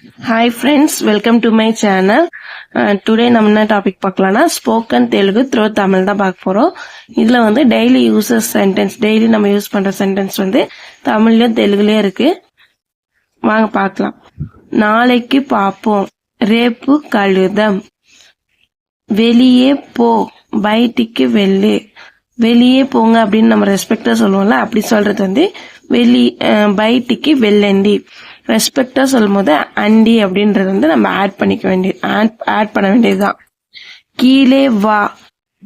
Hi friends, welcome to my channel. Today நம்ம என்ன topic பார்க்கலாம்னா ஸ்போக்கன் தெலுங்கு த்ரோ தமிழ் தான் பார்க்க போறோம். இதுல வந்து டெய்லி யூசஸ் சென்டென்ஸ், டெய்லி நம்ம யூஸ் பண்ற சென்டென்ஸ் வந்து தமிழ்லயும் தெலுங்குலயும் இருக்கு. வாங்க பார்க்கலாம். நாளைக்கு பார்ப்போம். ரேப்பு கழுதம். வெளியே போ, பைட்டிக்கு வெள்ளு. வெளியே போங்க அப்படின்னு நம்ம ரெஸ்பெக்டா சொல்லுவோம்ல, அப்படி சொல்றது வந்து பைட்டிக்கு வெள்ளண்டி. ரெஸ்பெக்டா சொல்லும் போது அண்டி அப்படின்றது வந்து நம்ம ஆட் பண்ண வேண்டியதுதான். கீழே வா,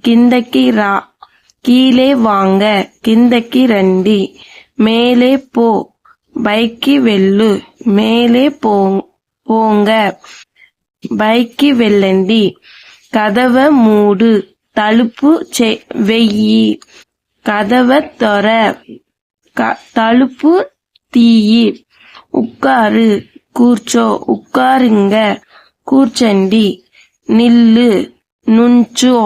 கிந்தக்கி ரா. கீழே வாங்க, கிந்தக்கி ரண்டி. மேலே போ, பைக்கி வெள்ளு. மேலே போங்க, பைக்கி வெள்ளண்டி. கதவை மூடு, தழுப்பு வெய்யி. கதவை தொற, தழுப்பு தீயி. உட்காரு, கூர்ச்சோ. உட்காருங்க, கூர்ச்சண்டி. நில்லு, நுஞ்சோ.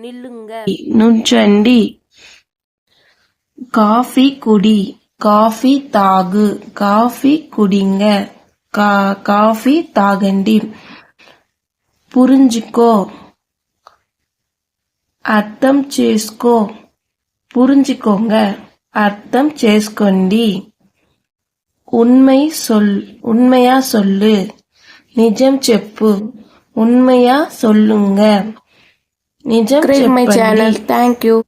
நில்லுங்க, நுஞ்சண்டி. காஃபி குடி, காஃபி தாகு. காஃபி குடிங்க, காஃபி தாகண்டி. புரிஞ்சுக்கோ, అర్థం చేసుకో. புரிஞ்சுக்கோங்க, அர்த்தம் చేసుకోండి. உண்மையா சொல்லு, நிஜம் చెప్పు. உண்மையா சொல்லுங்க, நிஜம் చెప్పండి. Thank you.